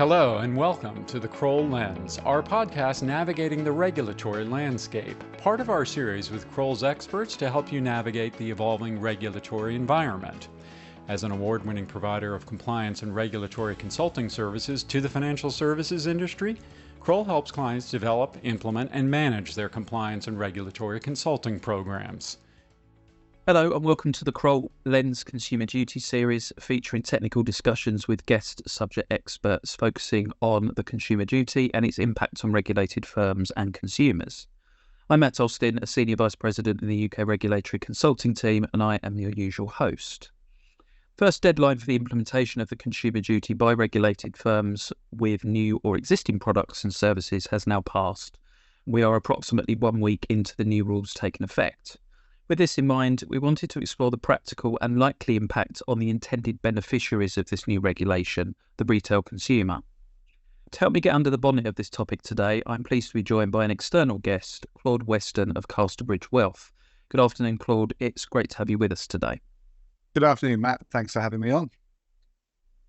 Hello and welcome to the Kroll Lens, our podcast navigating the regulatory landscape, part of our series with Kroll's experts to help you navigate the evolving regulatory environment. As an award-winning provider of compliance and regulatory consulting services to the financial services industry, Kroll helps clients develop, implement, and manage their compliance and regulatory consulting programs. Hello and welcome to the Kroll Lens Consumer Duty series, featuring technical discussions with guest subject experts focusing on the consumer duty and its impact on regulated firms and consumers. I'm Matt Austen, a Senior Vice President in the UK Regulatory Consulting team, and I am your usual host. First deadline for the implementation of the consumer duty by regulated firms with new or existing products and services has now passed. We are approximately 1 week into the new rules taking effect. With this in mind, we wanted to explore the practical and likely impact on the intended beneficiaries of this new regulation, the retail consumer. To help me get under the bonnet of this topic today, I'm pleased to be joined by an external guest, Claude Weston of Casterbridge Wealth. Good afternoon, Claude. It's great to have you with us today. Good afternoon, Matt. Thanks for having me on.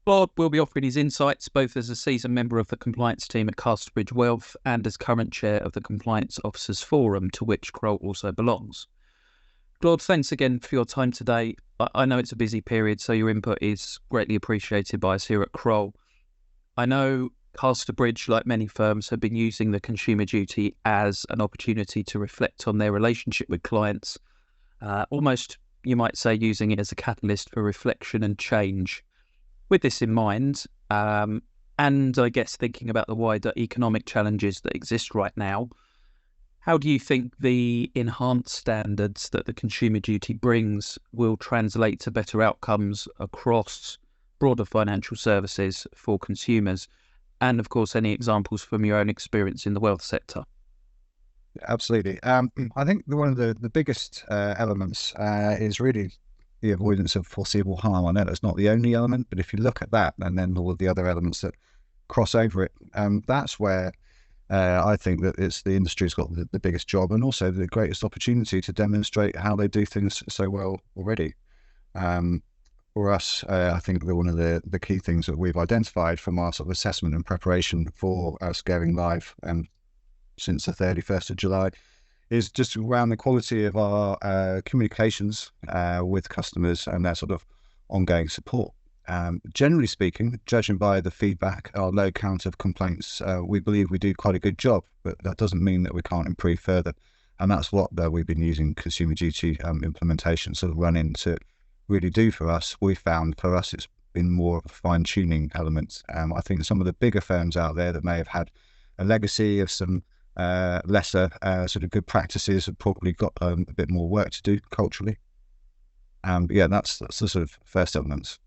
Claude will be offering his insights both as a seasoned member of the compliance team at Casterbridge Wealth and as current chair of the Compliance Officers Forum, to which Kroll also belongs. Claude, thanks again for your time today. I know it's a busy period, so your input is greatly appreciated by us here at Kroll. I know Casterbridge, like many firms, have been using the consumer duty as an opportunity to reflect on their relationship with clients, almost, you might say, using it as a catalyst for reflection and change. With this in mind, and I guess thinking about the wider economic challenges that exist right now, how do you think the enhanced standards that the consumer duty brings will translate to better outcomes across broader financial services for consumers? And of course, any examples from your own experience in the wealth sector? Absolutely. I think one of the biggest elements is really the avoidance of foreseeable harm. I know that's not the only element, but if you look at that and then all of the other elements that cross over it, that's where I think that it's the industry's got the biggest job and also the greatest opportunity to demonstrate how they do things so well already. For us, I think that one of the key things that we've identified from our sort of assessment and preparation for us going live since the 31st of July is just around the quality of our communications with customers and their sort of ongoing support. Generally speaking, judging by the feedback, our low count of complaints, we believe we do quite a good job, but that doesn't mean that we can't improve further. And that's what we've been using consumer duty implementation sort of run in to really do for us. We found for us it's been more of a fine-tuning element. I think some of the bigger firms out there that may have had a legacy of some lesser sort of good practices have probably got a bit more work to do culturally. But yeah, that's the sort of first elements.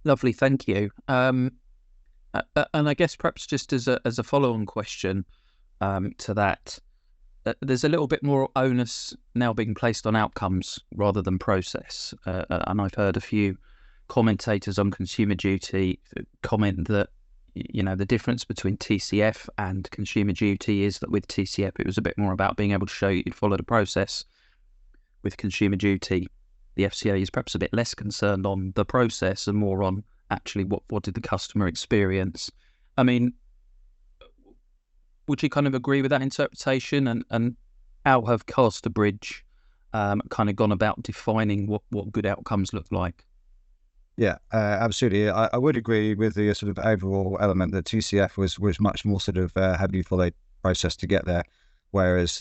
Lovely, thank you. And I guess perhaps just as a follow-on question to that, there's a little bit more onus now being placed on outcomes rather than process. And I've heard a few commentators on consumer duty comment that, you know, the difference between TCF and consumer duty is that with TCF it was a bit more about being able to show you'd followed a process. With consumer duty, the FCA is perhaps a bit less concerned on the process and more on actually what did the customer experience. I mean, would you kind of agree with that interpretation? And how have Casterbridge kind of gone about defining what good outcomes look like? Yeah, absolutely. I would agree with the sort of overall element that TCF was much more sort of have you followed process to get there. Whereas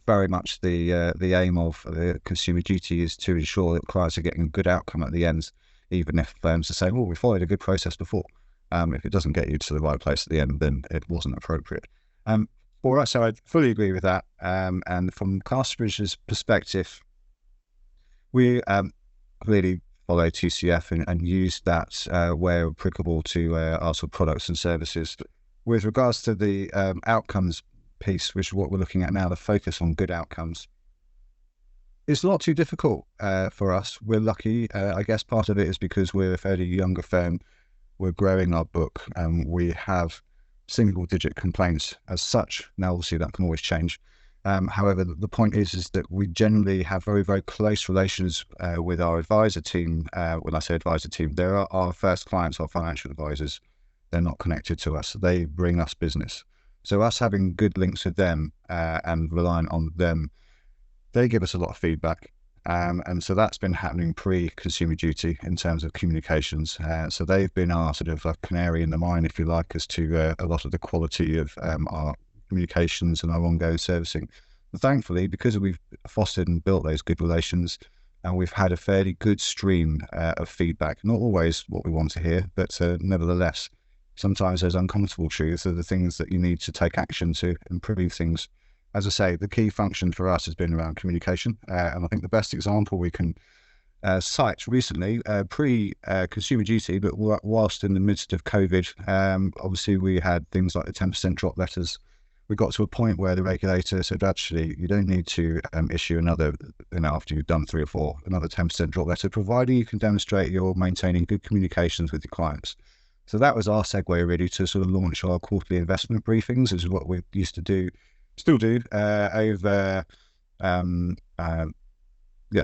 very much the aim of the consumer duty is to ensure that clients are getting a good outcome at the end, even if firms are saying, well, we followed a good process before. If it doesn't get you to the right place at the end, then it wasn't appropriate. For us, so I fully agree with that. And from Casterbridge's perspective, we clearly follow TCF and use that where applicable to our sort of products and services. With regards to the outcomes piece, which is what we're looking at now, the focus on good outcomes, it's not too difficult for us. We're lucky. I guess part of it is because we're a fairly younger firm. We're growing our book and we have single digit complaints as such. Now obviously that can always change. However, the point is that we generally have very, very close relations with our advisor team. When I say advisor team, they're our first clients, our financial advisors. They're not connected to us. They bring us business. So us having good links with them and relying on them, they give us a lot of feedback. And so that's been happening pre-Consumer Duty in terms of communications. So they've been our sort of canary in the mine, if you like, as to a lot of the quality of our communications and our ongoing servicing. And thankfully, because we've fostered and built those good relations, and we've had a fairly good stream of feedback, not always what we want to hear, but nevertheless, sometimes those uncomfortable truths are the things that you need to take action to improve things. As I say, the key function for us has been around communication, and I think the best example we can cite recently, pre-Consumer Duty, but whilst in the midst of COVID, obviously we had things like the 10% drop letters. We got to a point where the regulator said, actually, you don't need to issue another, after you've done 3 or 4, another 10% drop letter, providing you can demonstrate you're maintaining good communications with your clients. So that was our segue really to sort of launch our quarterly investment briefings, which is what we used to do, still do, over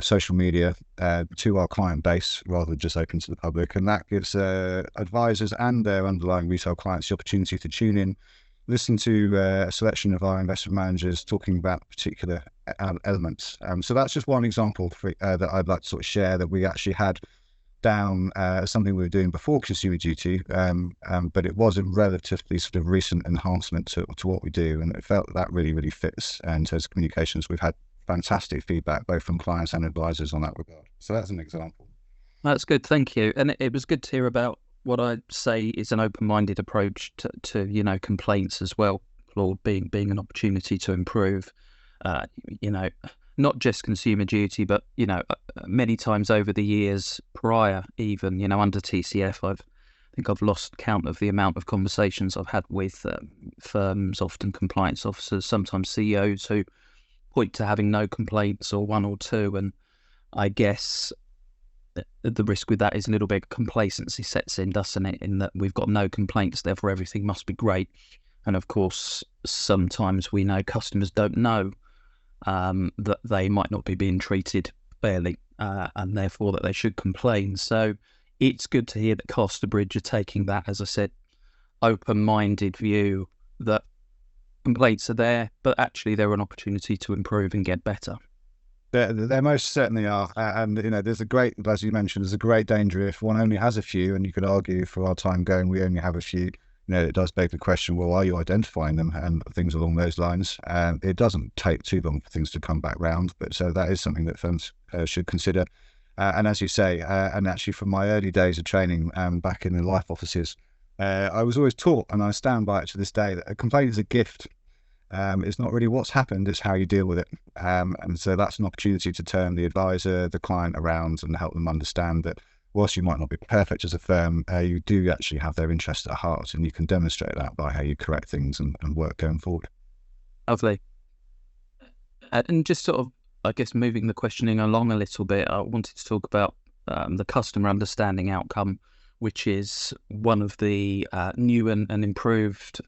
social media to our client base rather than just open to the public. And that gives advisors and their underlying retail clients the opportunity to tune in, listen to a selection of our investment managers talking about particular elements. So that's just one example that I'd like to sort of share that we actually had down something we were doing before Consumer Duty, but it was a relatively sort of recent enhancement to what we do, and it felt that really, really fits in terms of communications. We've had fantastic feedback both from clients and advisors on that regard. So that's an example. That's good, thank you. And it was good to hear about what I'd say is an open-minded approach to complaints as well, Claude, being an opportunity to improve. Not just Consumer Duty, but many times over the years prior, even under TCF, I think I've lost count of the amount of conversations I've had with firms, often compliance officers, sometimes CEOs, who point to having no complaints or 1 or 2, and I guess the risk with that is a little bit of complacency sets in, doesn't it? In that we've got no complaints, therefore everything must be great. And of course, sometimes we know customers don't know that they might not be being treated fairly, and therefore that they should complain. So it's good to hear that Casterbridge are taking that, as I said, open-minded view that complaints are there, but actually they're an opportunity to improve and get better. There most certainly are, and there's a great, as you mentioned, there's a great danger if one only has a few, and you could argue for our time going, we only have a few. It does beg the question, well, are you identifying them and things along those lines? It doesn't take too long for things to come back round, but so that is something that firms should consider. And as you say, and actually from my early days of training back in the life offices, I was always taught, and I stand by it to this day, that a complaint is a gift. It's not really what's happened, it's how you deal with it. And so that's an opportunity to turn the advisor, the client around and help them understand that whilst you might not be perfect as a firm, you do actually have their interest at heart, and you can demonstrate that by how you correct things and work going forward. Lovely. And just sort of, I guess, moving the questioning along a little bit, I wanted to talk about the customer understanding outcome, which is one of the new and improved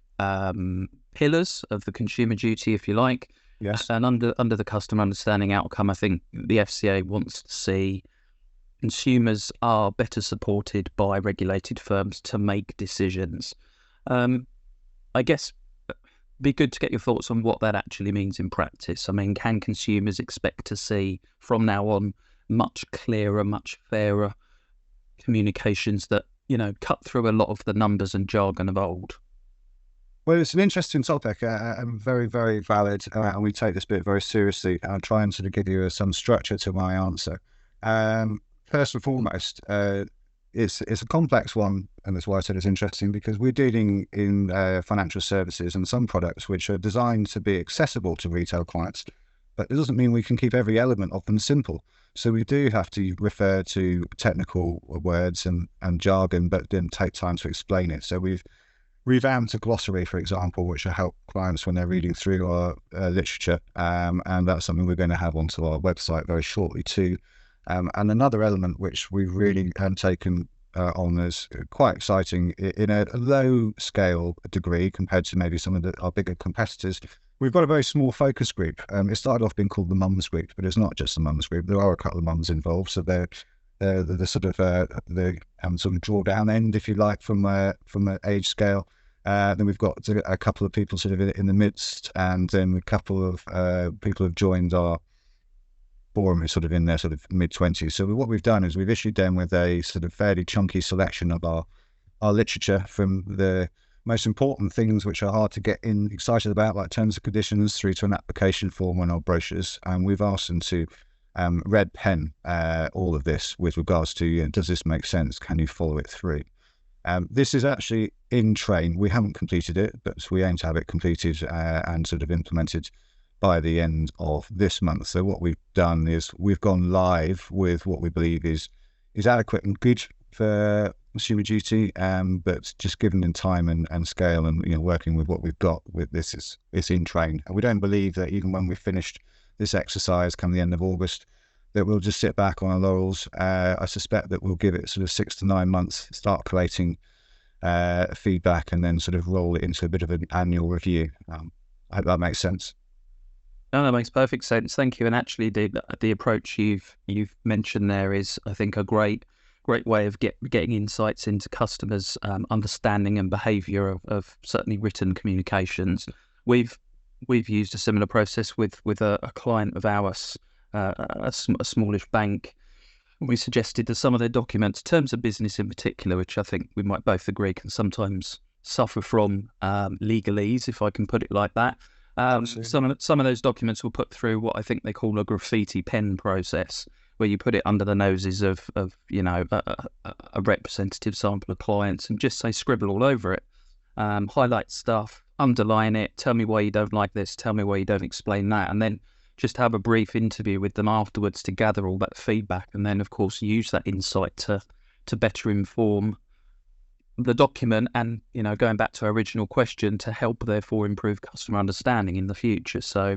pillars of the Consumer Duty, if you like. Yes. And under the customer understanding outcome, I think the FCA wants to see consumers are better supported by regulated firms to make decisions. I guess be good to get your thoughts on what that actually means in practice. I mean, can consumers expect to see from now on much clearer, much fairer communications that, cut through a lot of the numbers and jargon of old? Well, it's an interesting topic and very, very valid, and we take this bit very seriously. I'll try and sort of give you some structure to my answer. First and foremost, it's a complex one, and that's why I said it's interesting, because we're dealing in financial services and some products which are designed to be accessible to retail clients, but it doesn't mean we can keep every element of them simple. So we do have to refer to technical words and jargon, but then take time to explain it. So we've revamped a glossary, for example, which will help clients when they're reading through our literature, and that's something we're going to have onto our website very shortly too. And another element which we've really taken on as quite exciting in a low scale degree compared to maybe some of our bigger competitors we've got a very small focus group. It started off being called the Mums Group, but it's not just the Mums Group. There are a couple of mums involved, so they're the sort of the sort of drawdown end, if you like, from an age scale. Then we've got a couple of people sort of in the midst, and then a couple of people have joined our forum who sort of in their sort of mid-20s. So what we've done is we've issued them with a sort of fairly chunky selection of our literature, from the most important things which are hard to get excited about, like terms and conditions, through to an application form and our brochures. And we've asked them to red pen all of this with regards to, does this make sense? Can you follow it through? This is actually in train. We haven't completed it, but we aim to have it completed and sort of implemented by the end of this month. So what we've done is we've gone live with what we believe is adequate and good for Consumer Duty, but just given in time and scale, and working with what we've got with this, it's in train. And we don't believe that even when we've finished this exercise come the end of August, that we'll just sit back on our laurels. I suspect that we'll give it sort of 6 to 9 months, start collating feedback, and then sort of roll it into a bit of an annual review. I hope that makes sense. No, that makes perfect sense. Thank you. And actually, the approach you've mentioned there is, I think, a great way of getting insights into customers' understanding and behaviour of certainly written communications. We've used a similar process with a client of ours, a smallish bank. We suggested that some of their documents, terms of business in particular, which I think we might both agree can sometimes suffer from legalese, if I can put it like that. Some of those documents will put through what I think they call a graffiti pen process, where you put it under the noses of a representative sample of clients and just say scribble all over it, highlight stuff, underline it, tell me why you don't like this, tell me why you don't explain that, and then just have a brief interview with them afterwards to gather all that feedback, and then of course use that insight to better inform the document, and going back to our original question, to help therefore improve customer understanding in the future. So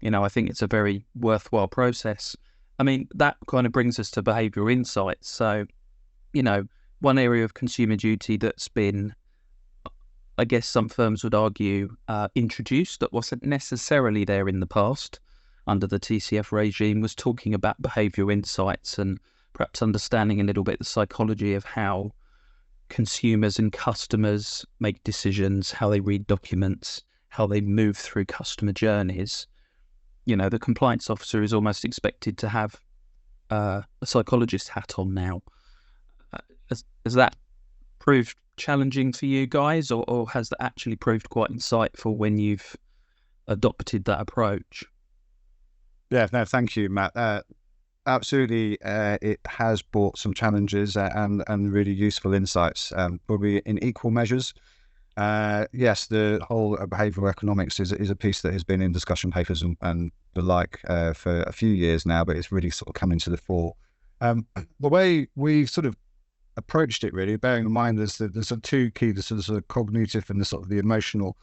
I think it's a very worthwhile process. I mean, that kind of brings us to behavioural insights. So one area of Consumer Duty that's been, I guess some firms would argue, introduced, that wasn't necessarily there in the past under the TCF regime, was talking about behavioural insights, and perhaps understanding a little bit the psychology of how consumers and customers make decisions, how they read documents, how they move through customer journeys. The compliance officer is almost expected to have a psychologist hat on now. Has that proved challenging for you guys, or has that actually proved quite insightful when you've adopted that approach? Yeah, no, thank you, Matt. Absolutely, it has brought some challenges and really useful insights, probably in equal measures. Yes, the whole behavioural economics is a piece that has been in discussion papers and the like for a few years now, but it's really sort of coming to the fore. The way we sort of approached it, really, bearing in mind there's sort of two key, the sort of cognitive and the sort of the emotional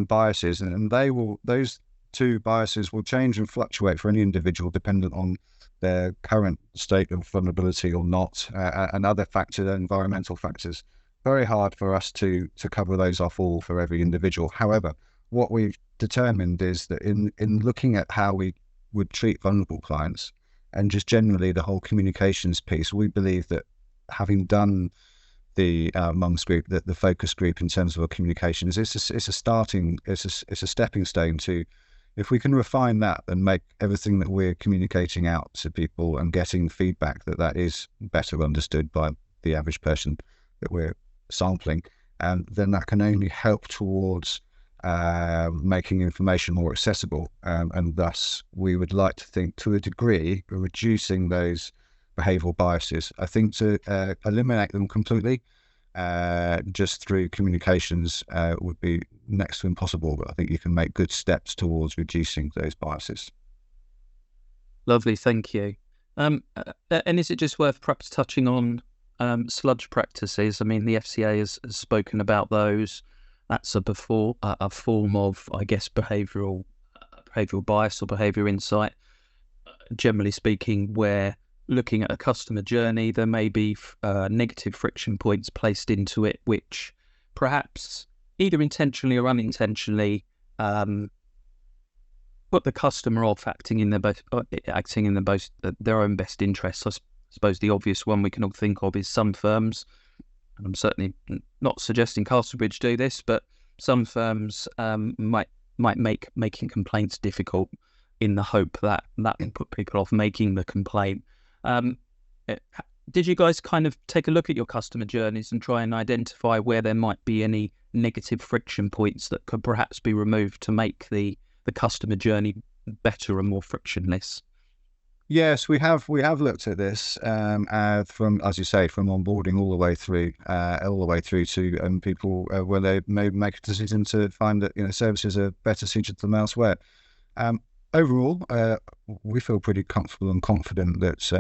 biases, and those two biases will change and fluctuate for any individual dependent on their current state of vulnerability or not, and other factors, environmental factors. Very hard for us to cover those off all for every individual. However, what we've determined is that in looking at how we would treat vulnerable clients, and just generally the whole communications piece, we believe that having done the mums group, the focus group in terms of our communications, it's a stepping stone to, if we can refine that and make everything that we're communicating out to people and getting feedback that is better understood by the average person that we're sampling, and then that can only help towards making information more accessible, and thus we would like to think, to a degree, reducing those behavioural biases. I think to eliminate them completely just through communications would be next to impossible, but I think you can make good steps towards reducing those biases. Lovely, thank you. And is it just worth perhaps touching on sludge practices? I mean, the FCA has spoken about those. That's a form of, I guess, behavioural bias or behaviour insight. Generally speaking, where looking at a customer journey, there may be negative friction points placed into it, which perhaps either intentionally or unintentionally put the customer off acting in their own best interests. I suppose the obvious one we can all think of is some firms, and I'm certainly not suggesting Casterbridge do this, but some firms might make making complaints difficult in the hope that will put people off making the complaint. Did you guys kind of take a look at your customer journeys and try and identify where there might be any negative friction points that could perhaps be removed to make the customer journey better and more frictionless? Yes, we have looked at this from, as you say, from onboarding all the way through to people where they may make a decision to find that services are better suited to them elsewhere. Overall, we feel pretty comfortable and confident that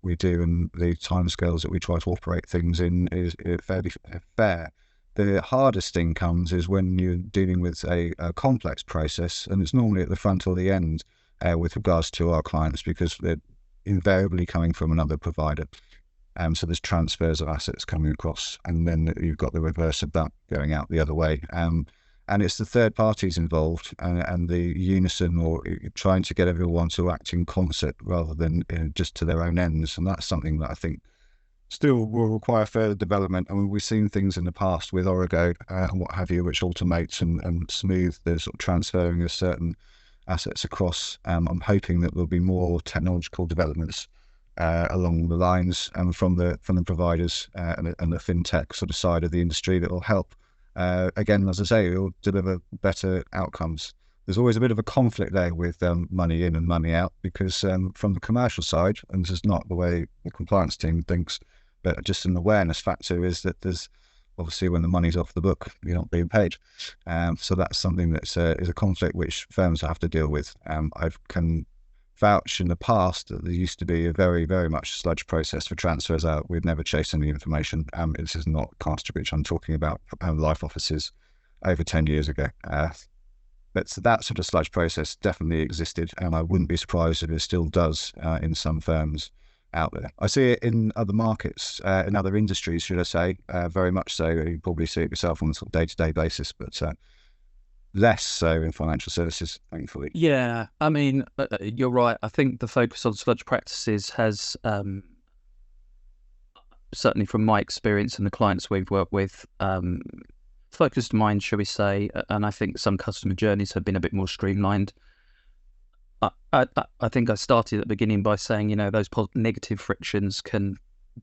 we do, and the timescales that we try to operate things in is fairly fair. The hardest thing comes is when you're dealing with a complex process, and it's normally at the front or the end with regards to our clients, because they're invariably coming from another provider. So there's transfers of assets coming across, and then you've got the reverse of that going out the other way. And it's the third parties involved and the unison, or trying to get everyone to act in concert rather than just to their own ends. And that's something that I think still will require further development. I mean, we've seen things in the past with Origo and what have you, which automates and smooth the sort of transferring of certain assets across. I'm hoping that there'll be more technological developments along the lines from the providers and the fintech sort of side of the industry that will help. Again, as I say, it will deliver better outcomes. There's always a bit of a conflict there with money in and money out, because from the commercial side, and this is not the way the compliance team thinks, but just an awareness factor, is that there's obviously, when the money's off the book, you're not being paid. So that's something that's is a conflict which firms have to deal with. I can vouch in the past that there used to be a very, very much sludge process for transfers out. We'd never chased any information. This is not Casterbridge. I'm talking about life offices over 10 years ago. But that sort of sludge process definitely existed, and I wouldn't be surprised if it still does in some firms out there. I see it in other markets, in other industries, should I say, very much so. You probably see it yourself on a sort of day-to-day basis, but less so in financial services, thankfully. Yeah, I mean, you're right. I think the focus on sludge practices has, certainly from my experience and the clients we've worked with, focused mind, shall we say, and I think some customer journeys have been a bit more streamlined. I think I started at the beginning by saying, those negative frictions can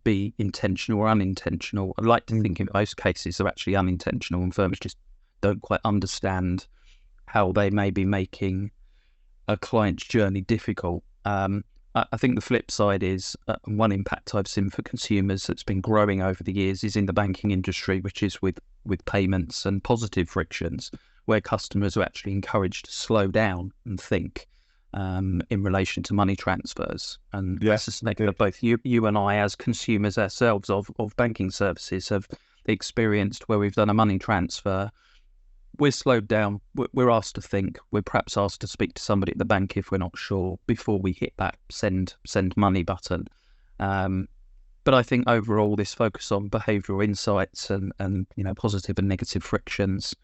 be intentional or unintentional. I'd like to think in most cases they're actually unintentional, and firms just don't quite understand how they may be making a client's journey difficult. I think the flip side is one impact I've seen for consumers that's been growing over the years is in the banking industry, which is with payments and positive frictions, where customers are actually encouraged to slow down and think in relation to money transfers. And yes, I suspect that both you and I, as consumers ourselves of banking services, have experienced where we've done a money transfer, we're slowed down, we're asked to think, we're perhaps asked to speak to somebody at the bank if we're not sure before we hit that send money button. But I think overall this focus on behavioural insights and positive and negative frictions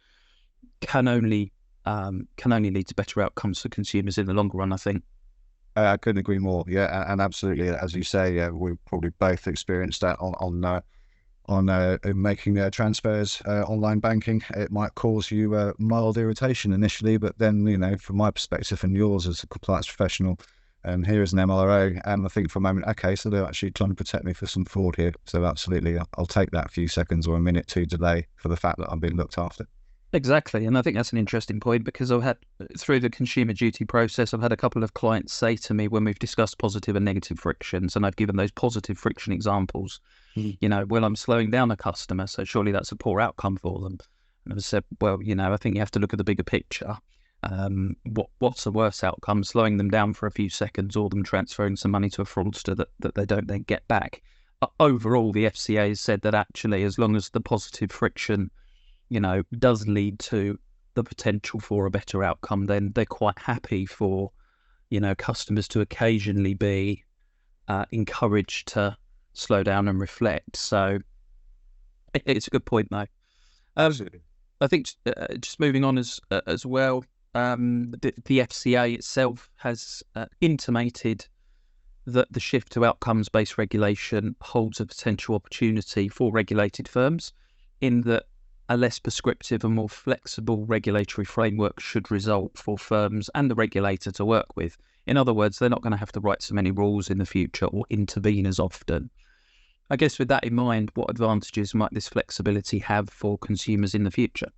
can only lead to better outcomes for consumers in the longer run, I think. I couldn't agree more. Yeah, and absolutely, as you say, we've probably both experienced that on making transfers, online banking. It might cause you mild irritation initially, but then, from my perspective and yours as a compliance professional, here is an MLRO, and I think for a moment, okay, so they're actually trying to protect me for some fraud here. So absolutely, I'll take that few seconds or a minute to delay for the fact that I'm being looked after. Exactly, and I think that's an interesting point, because I've had, through the consumer duty process, I've had a couple of clients say to me when we've discussed positive and negative frictions, and I've given those positive friction examples, well, I'm slowing down a customer, so surely that's a poor outcome for them. And I've said, well, I think you have to look at the bigger picture. What's the worst outcome? Slowing them down for a few seconds, or them transferring some money to a fraudster that they don't then get back? Overall, the FCA has said that actually, as long as the positive friction does lead to the potential for a better outcome, then they're quite happy for, customers to occasionally be encouraged to slow down and reflect. So it's a good point, though. Absolutely. I think just moving on as well, the FCA itself has intimated that the shift to outcomes-based regulation holds a potential opportunity for regulated firms, in that a less prescriptive and more flexible regulatory framework should result for firms and the regulator to work with. In other words, they're not going to have to write so many rules in the future or intervene as often. I guess with that in mind, what advantages might this flexibility have for consumers in the future?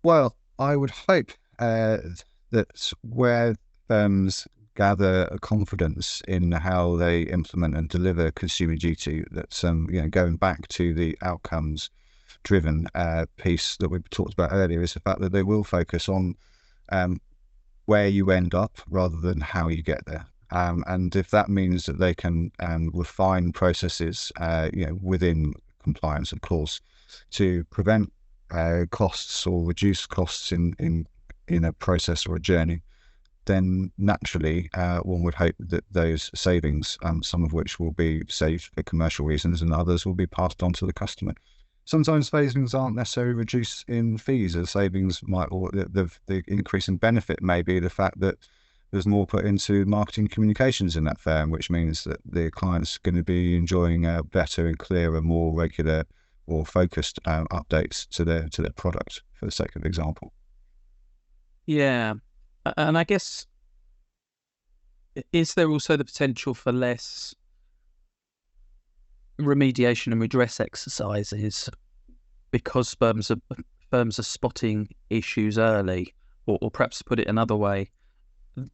Well, I would hope that where firms gather a confidence in how they implement and deliver consumer duty, that's going back to the outcomes-driven piece that we talked about earlier, is the fact that they will focus on where you end up rather than how you get there. And if that means that they can refine processes, within compliance, of course, to prevent costs or reduce costs in a process or a journey, then naturally one would hope that those savings, some of which will be saved for commercial reasons and others will be passed on to the customer. Sometimes savings aren't necessarily reduced in fees. The savings might, or the increase in benefit may be the fact that there's more put into marketing communications in that firm, which means that the client's going to be enjoying better and clearer, more regular or focused updates to their product, for the sake of example. Yeah, and I guess, is there also the potential for less remediation and redress exercises because firms are spotting issues early, or perhaps to put it another way,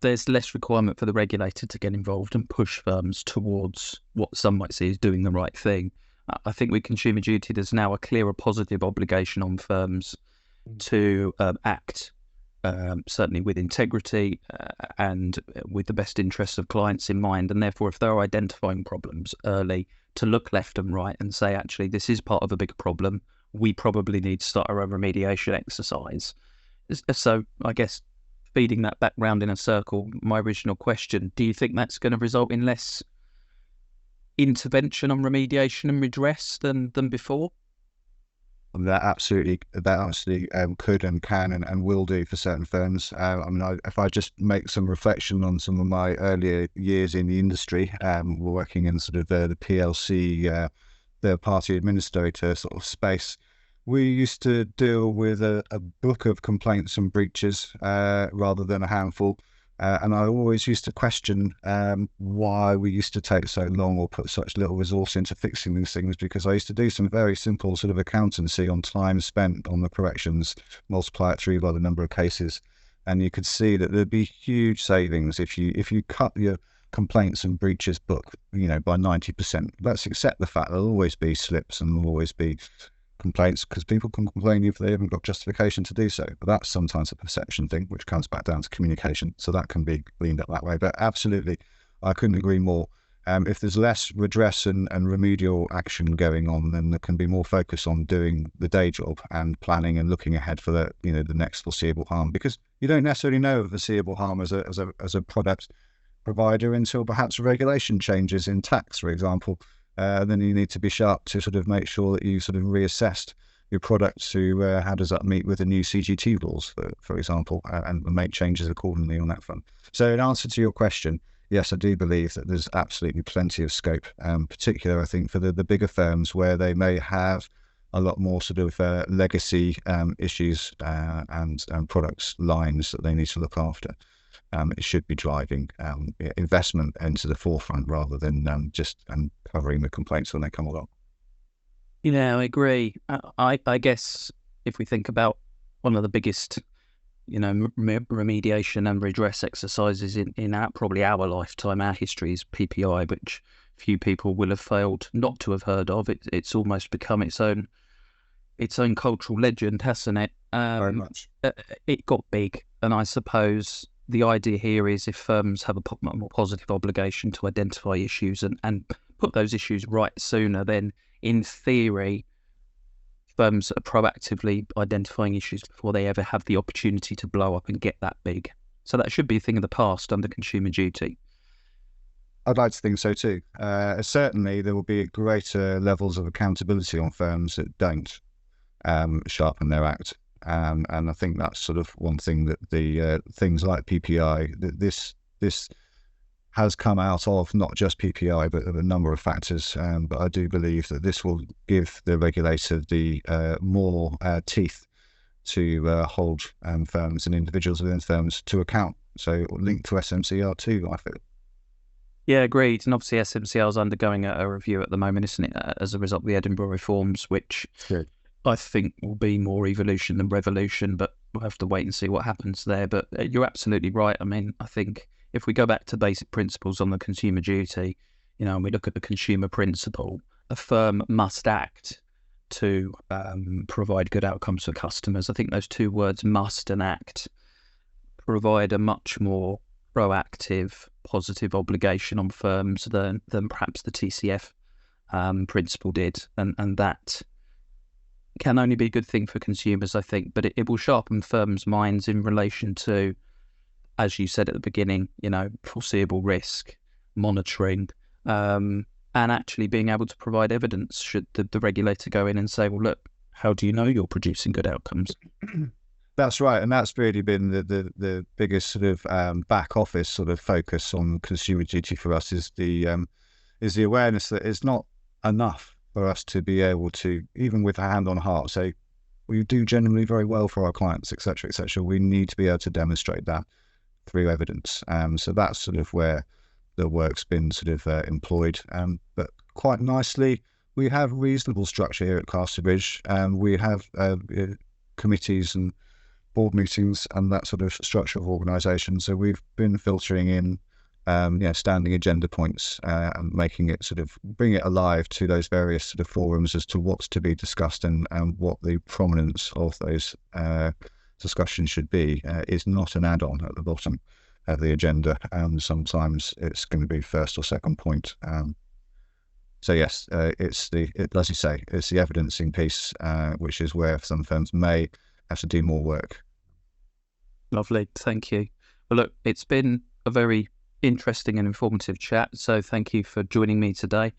there's less requirement for the regulator to get involved and push firms towards what some might see as doing the right thing. I think with consumer duty, there's now a clearer positive obligation on firms to act certainly with integrity and with the best interests of clients in mind. And therefore, if they're identifying problems early, to look left and right and say, actually, this is part of a bigger problem, we probably need to start our own remediation exercise. So I guess feeding that back round in a circle, my original question, do you think that's going to result in less intervention on remediation and redress than before? That absolutely could and can and will do for certain firms. If I just make some reflection on some of my earlier years in the industry, working in sort of the PLC, third-party administrator sort of space, we used to deal with a book of complaints and breaches rather than a handful. And I always used to question why we used to take so long or put such little resource into fixing these things, because I used to do some very simple sort of accountancy on time spent on the corrections, multiply it through by the number of cases, and you could see that there'd be huge savings if you cut your complaints and breaches book, by 90%. Let's accept the fact there'll always be slips and there'll always be complaints, because people can complain if they haven't got justification to do so. But that's sometimes a perception thing, which comes back down to communication. So that can be cleaned up that way. But absolutely, I couldn't agree more. If there's less redress and remedial action going on, then there can be more focus on doing the day job and planning and looking ahead for the next foreseeable harm, because you don't necessarily know of foreseeable harm as a product provider until perhaps regulation changes in tax, for example. Then you need to be sharp to sort of make sure that you sort of reassessed your product to how does that meet with the new CGT rules, for example, and make changes accordingly on that front. So in answer to your question, yes, I do believe that there's absolutely plenty of scope, particularly I think for the bigger firms where they may have a lot more sort of legacy issues and products lines that they need to look after. It should be driving investment into the forefront rather than just covering the complaints when they come along. I agree. I guess if we think about one of the biggest, remediation and redress exercises in probably our lifetime, our history, is PPI, which few people will have failed not to have heard of. It's almost become its own cultural legend, hasn't it? Very much. It got big, and I suppose the idea here is if firms have a more positive obligation to identify issues and put those issues right sooner, then in theory, firms are proactively identifying issues before they ever have the opportunity to blow up and get that big. So that should be a thing of the past under consumer duty. I'd like to think so too. Certainly, there will be greater levels of accountability on firms that don't sharpen their act. And I think that's sort of one thing that the things like PPI, that this has come out of not just PPI, but a number of factors. But I do believe that this will give the regulator the more teeth to hold firms and individuals within firms to account. So linked to SMCR too, I feel. Yeah, agreed. And obviously SMCR is undergoing a review at the moment, isn't it, as a result of the Edinburgh reforms, which I think will be more evolution than revolution, but we'll have to wait and see what happens there. But you're absolutely right. I mean, I think if we go back to basic principles on the consumer duty, and we look at the consumer principle, a firm must act to provide good outcomes for customers. I think those two words, must and act, provide a much more proactive, positive obligation on firms than perhaps the TCF principle did. And that can only be a good thing for consumers, I think, but it will sharpen firms' minds in relation to, as you said at the beginning, foreseeable risk, monitoring, and actually being able to provide evidence should the regulator go in and say, well, look, how do you know you're producing good outcomes? That's right, and that's really been the biggest sort of back office sort of focus on consumer duty for us is the awareness that it's not enough for us to be able to, even with a hand on heart, say we do genuinely very well for our clients, etc., etc. We need to be able to demonstrate that through evidence. So that's sort of where the work's been sort of employed. But quite nicely, we have reasonable structure here at Casterbridge. We have committees and board meetings and that sort of structure of organisation. So we've been filtering in standing agenda points and making it sort of bring it alive to those various sort of forums as to what's to be discussed and what the prominence of those discussions should be. Is not an add-on at the bottom of the agenda. Sometimes it's going to be first or second point. So yes, as you say, it's the evidencing piece, which is where some firms may have to do more work. Lovely, thank you. Well, look, it's been a very interesting and informative chat, so thank you for joining me today.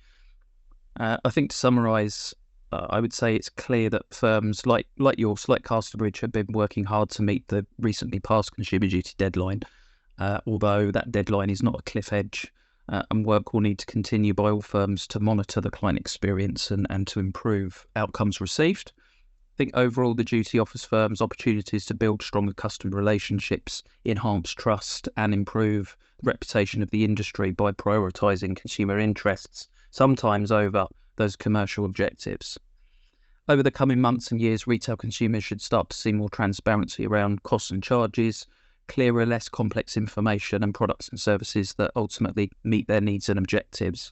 I think to summarise, I would say it's clear that firms like yours, like Casterbridge, have been working hard to meet the recently passed Consumer Duty deadline, although that deadline is not a cliff edge, and work will need to continue by all firms to monitor the client experience and to improve outcomes received. I think overall the duty offers firms opportunities to build stronger customer relationships, enhance trust and improve the reputation of the industry by prioritising consumer interests, sometimes over those commercial objectives. Over the coming months and years, retail consumers should start to see more transparency around costs and charges, clearer, less complex information and products and services that ultimately meet their needs and objectives.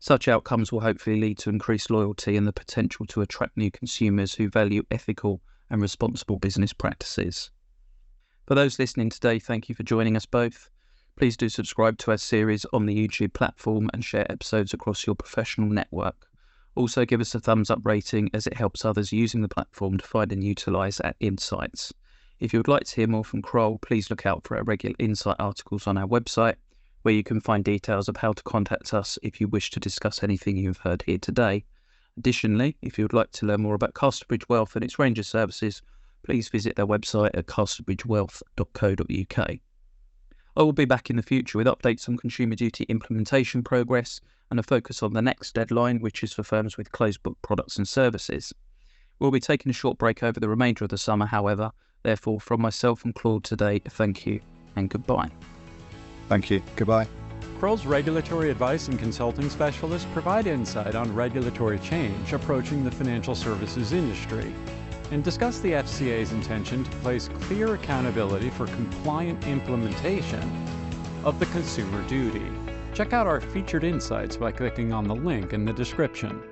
Such outcomes will hopefully lead to increased loyalty and the potential to attract new consumers who value ethical and responsible business practices. For those listening today, thank you for joining us both. Please do subscribe to our series on the YouTube platform and share episodes across your professional network. Also give us a thumbs up rating as it helps others using the platform to find and utilise our insights. If you would like to hear more from Kroll, please look out for our regular insight articles on our website, where you can find details of how to contact us if you wish to discuss anything you have heard here today. Additionally, if you would like to learn more about Casterbridge Wealth and its range of services, please visit their website at casterbridgewealth.co.uk. I will be back in the future with updates on consumer duty implementation progress and a focus on the next deadline, which is for firms with closed book products and services. We'll be taking a short break over the remainder of the summer, however. Therefore, from myself and Claude today, thank you and goodbye. Thank you. Goodbye. Kroll's regulatory advice and consulting specialists provide insight on regulatory change approaching the financial services industry and discuss the FCA's intention to place clear accountability for compliant implementation of the consumer duty. Check out our featured insights by clicking on the link in the description.